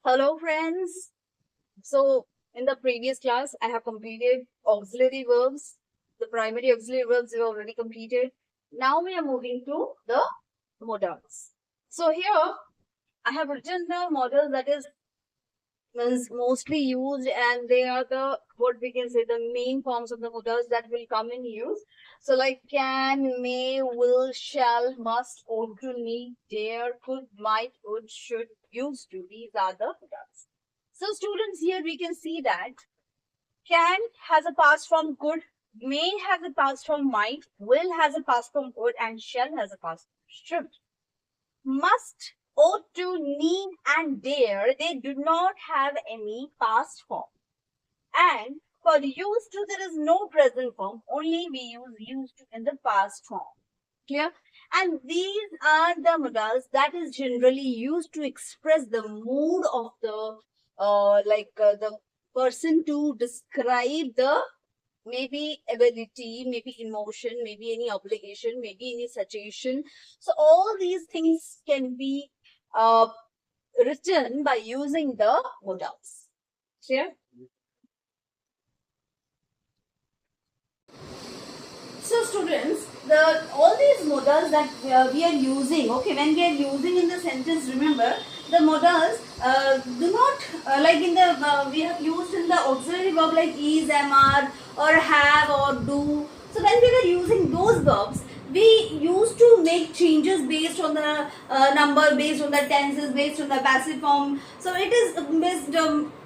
Hello, friends. So, in the previous class, I have completed auxiliary verbs. The primary auxiliary verbs we already completed. Now we are moving to the modals. So here, I have written the modals that is mostly used, and they are the what we can say the main forms of the modals that will come in use. So like can, may, will, shall, must, ought to, need, dare, could, might, would, should, used to. These are the modals. So students, here we can see that can has a past form could, may has a past form might, will has a past form would, and shall has a past form should. Must, ought to, need, and dare, they do not have any past form. And for used to, there is no present form. Only we use used to in the past form. Clear? And these are the modals that is generally used to express the mood of the person to describe the maybe ability, maybe emotion, maybe any obligation, maybe any situation. So all these things can be written by using the modals. Clear? So students, the all these modals that we are using, okay, when we are using in the sentence, remember the modals do not like in the we have used in the auxiliary verb like is, am, are, or have, or do. So when we were using those verbs, we used to make changes based on the number, based on the tenses, based on the passive form. So it is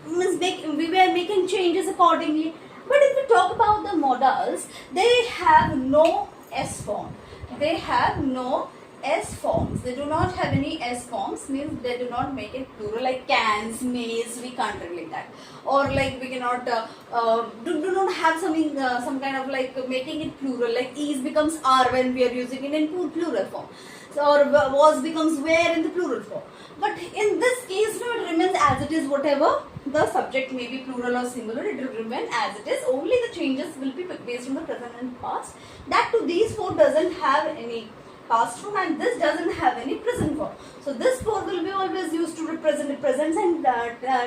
we were making changes accordingly. But if we talk about the modals, they have no S form. They have no S forms. They do not have any S forms, means they do not make it plural like cans, mays, we can't relate that. Or like we cannot, do not have something, some kind of like making it plural, like is becomes are when we are using it in plural form. So, or was becomes where in the plural form. But in this case, no, it remains as it is, whatever the subject may be plural or singular, it will remain as it is. Only the changes will be based on the present and past. That too, these four doesn't have any past form and this doesn't have any present form. So this four will be always used to represent the present and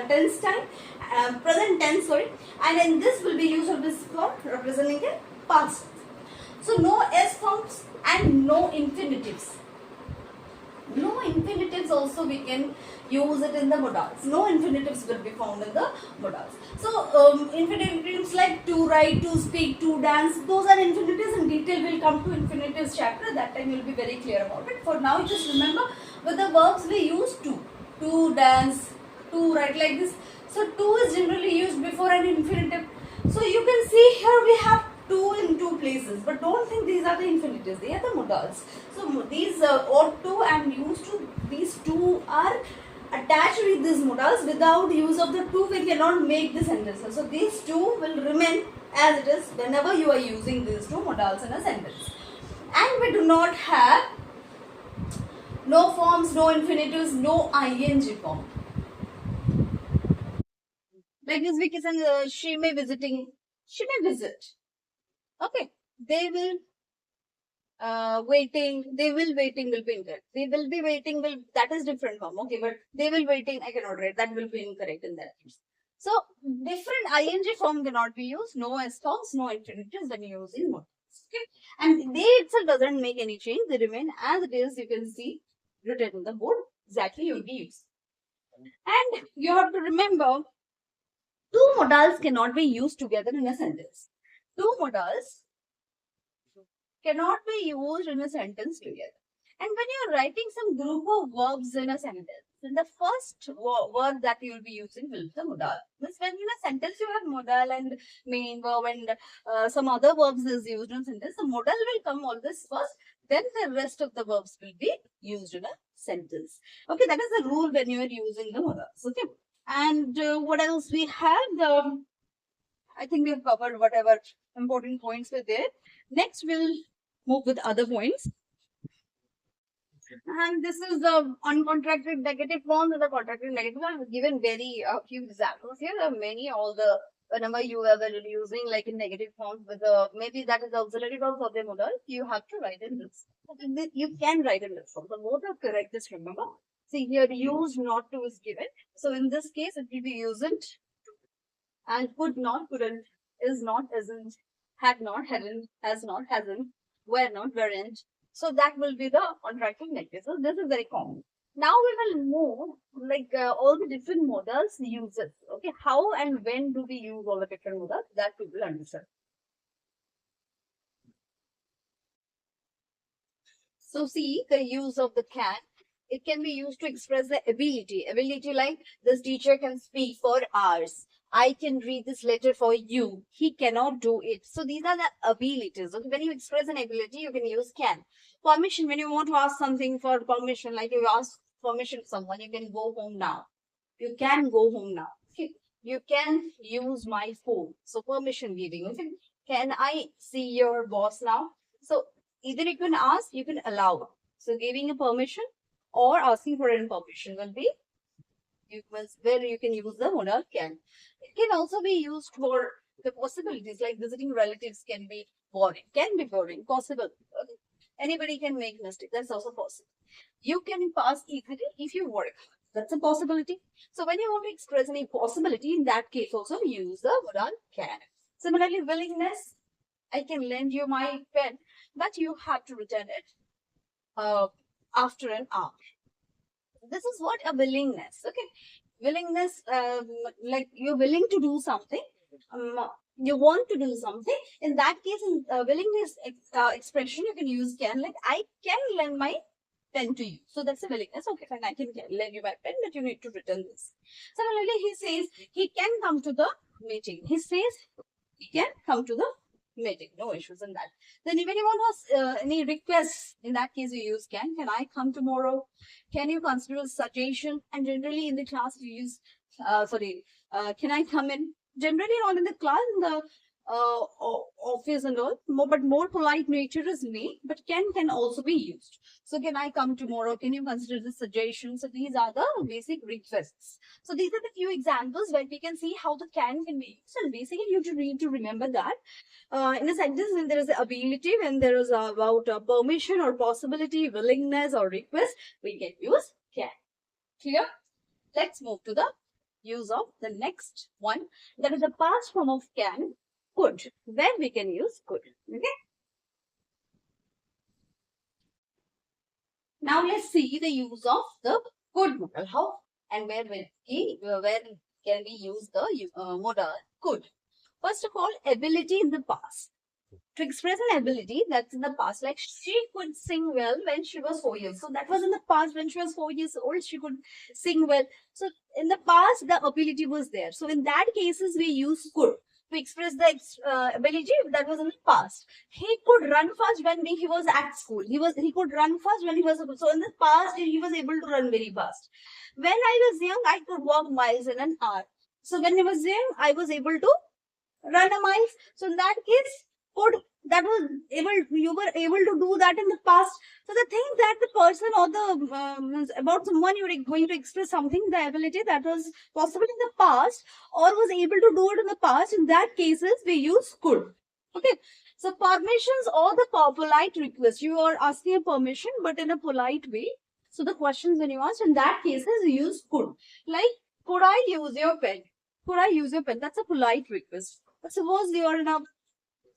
tense time, present tense, sorry, and then this will be used always for representing the past. So no S forms and no infinitives. No infinitives also we can use it in the modals. No infinitives will be found in the modals. So infinitives like to write, to speak, to dance, those are infinitives. In detail we'll come to infinitives chapter. That time you'll be very clear about it. For now just remember with the verbs we use to dance, to write, like this. So to is generally used before an infinitive. So you can see here we have to in two places, but don't think these are the infinitives, they are the modals. So these ought to and used to, these two are attached with these modals. Without use of the two we cannot make the sentences. So these two will remain as it is whenever you are using these two modals in a sentence. And we do not have no forms, no infinitives, no ing form. Like this we can say she may visiting, she may visit. Okay, they will waiting, they will waiting will be incorrect. They will be waiting will, that is different form. Okay, but they will waiting I cannot write, that will be incorrect in that case. So different ing form cannot be used, no S forms, no infinitives when you use in modals. Okay, and they itself doesn't make any change, they remain as it is. You can see written in the board exactly you will be used. And you have to remember, two modals cannot be used together in a sentence. Two modals cannot be used in a sentence together. And when you're writing some group of verbs in a sentence, then the first word that you will be using will be the modal. Means when in a sentence you have modal and main verb and some other verbs is used in a sentence, the modal will come always first, then the rest of the verbs will be used in a sentence. Okay, that is the rule when you are using the modals. Okay, and what else we have? I think we have covered whatever important points were there. Next, we'll move with other points. And this is the uncontracted negative forms and the contracted negative forms. I've given very few examples here. There are many, all the whenever you are using like in negative forms with maybe that is the auxiliary verbs or the modal, you have to write in this. You can write in this form. So both are correct, just remember. See here, use not to is given. So in this case, it will be usn't and could not, couldn't, is not, isn't, had not, hadn't, has not, hasn't, were not, weren't. So that will be the contracting negative. So this is very common. Now we will move like all the different modals uses. Okay, how and when do we use all the different modals? That we will understand. So see the use of the can. It can be used to express the ability. Ability like this teacher can speak for hours. I can read this letter for you. He cannot do it. So these are the abilities. Okay? When you express an ability, you can use can. Permission, when you want to ask something for permission, like you ask permission to someone, you can go home now. You can go home now. Okay? You can use my phone. So permission giving. Okay? Can I see your boss now? So either you can ask, you can allow. So giving a permission or asking for an permission will be where you can use the modal can. It can also be used for the possibilities like visiting relatives can be boring, possible. Okay. Anybody can make mistake. That's also possible. You can pass easily if you work. That's a possibility. So when you want to express any possibility, in that case also use the modal can. Similarly, willingness. I can lend you my pen, but you have to return it after an hour. This is what a willingness. Okay, willingness, like you're willing to do something. You want to do something. In that case, in willingness expression, you can use can. Like I can lend my pen to you. So that's a willingness. Okay, fine. I can lend you my pen, but you need to return this. Similarly, he says he can come to the meeting. He says he can come to the meeting. No issues in that. Then when you want any requests, in that case you use can. Can I come tomorrow? Can you consider a suggestion? And generally in the class you use, can I come in? Generally not in the class, in the office and all, but more polite nature is me, but can also be used. So can I come tomorrow? Can you consider the suggestion? So these are the basic requests. So these are the few examples where we can see how the can be used. And basically you need to remember that in a sentence when there is ability, when there is about permission or possibility, willingness or request, we can use can. Clear? Let's move to the use of the next one. That is the past form of can, could, where we can use could. Okay. Now let's see the use of the could modal. How and where can we use the modal could? First of all, ability in the past. To express an ability that's in the past, like she could sing well when she was 4 years. So that was in the past when she was 4 years old, she could sing well. So in the past, the ability was there. So in that cases, we use could to express the ability that was in the past. He could run fast when he was at school. He could run fast when he was so in the past he was able to run very fast. When I was young, I could walk miles in an hour. So when I was young, I was able to run a mile. So in that case, could that was you were able to do that in the past. So the thing that the person or the about someone you're going to express something, the ability that was possible in the past or was able to do it in the past, in that cases we use could. Okay, so permissions or the polite request, you are asking a permission but in a polite way. So the questions when you ask, in that cases you use could. Like, could I use your pen? Could I use your pen? That's a polite request. But suppose you are in a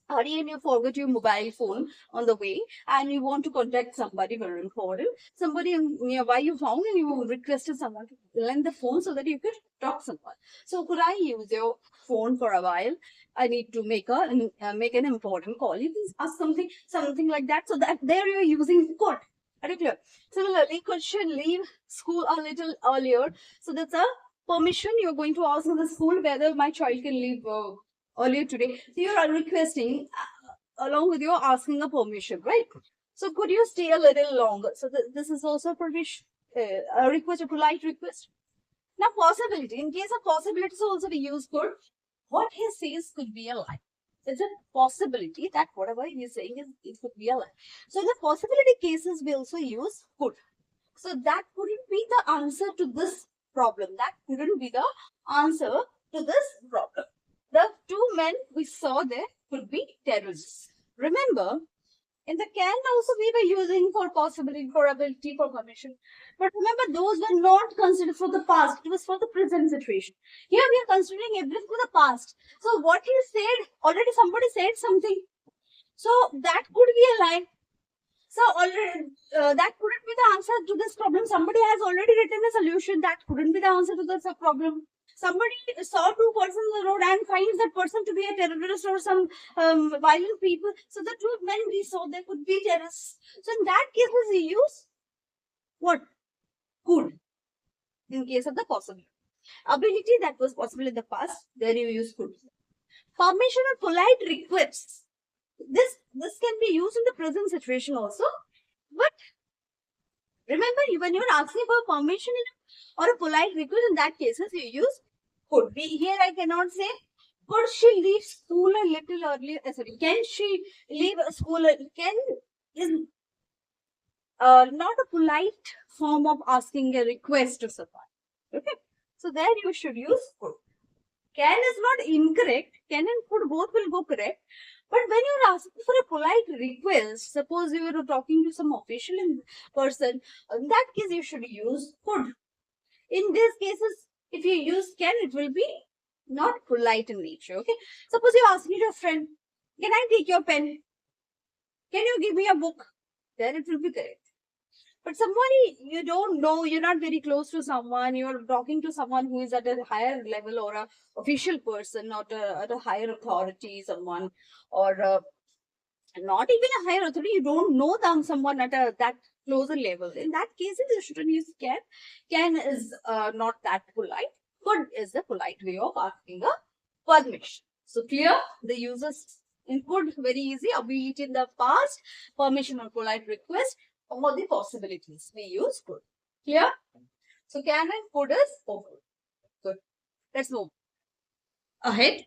hurry and you forget your mobile phone on the way and you want to contact somebody very important, somebody nearby you found and you requested someone to lend the phone so that you could talk to someone. So could I use your phone for a while? I need to make an important call. You can ask something like that. So that there you're using could. Are you clear? Similarly, could she leave school a little earlier? So that's a permission you're going to ask in the school whether my child can leave earlier today. So you are requesting along with your asking a permission, right? So could you stay a little longer? So this is also a permission, a request, a polite request. Now possibility. In case of possibilities also we use could. What he says could be a lie. It's a possibility that whatever he is saying it could be a lie. So in the possibility cases we also use could. So that couldn't be the answer to this problem. That couldn't be the answer to this problem. The two men we saw there could be terrorists. Remember, in the can also we were using for possibility, for ability, for permission. But remember, those were not considered for the past. It was for the present situation. Here we are considering everything for the past. So what you said, already somebody said something. So that could be a lie. So already that couldn't be the answer to this problem. Somebody has already written a solution. That couldn't be the answer to this problem. Somebody saw two persons on the road and finds that person to be a terrorist or some violent people. So the two men we saw, they could be terrorists. So in that case, we use what? Could. In case of the possible. Ability that was possible in the past, there you use could. Permission or polite requests. This can be used in the present situation also. But remember, when you're asking for permission or a polite request, in that cases you use could be. Here I cannot say, could she leave school a little earlier? Sorry, can she leave school? Can is not a polite form of asking a request to someone. Okay, so there you should use could. Can is not incorrect. Can and could both will go correct. But when you're asking for a polite request, suppose you were talking to some official person, in that case you should use could. In these cases, if you use can, it will be not polite in nature. Okay. Suppose you're asking your friend, can I take your pen? Can you give me a book? Then it will be correct. But somebody you don't know, you're not very close to someone, you're talking to someone who is at a higher level or a official person, not at a higher authority, someone, or not even a higher authority, you don't know them, someone at that closer level. In that case, you shouldn't use can. Can is not that polite. Could is the polite way of asking a permission. So clear? The users in could very easy. Ability in the past, permission or polite request, or the possibilities. We use could. Clear? So can and could is over. Good. Let's move ahead.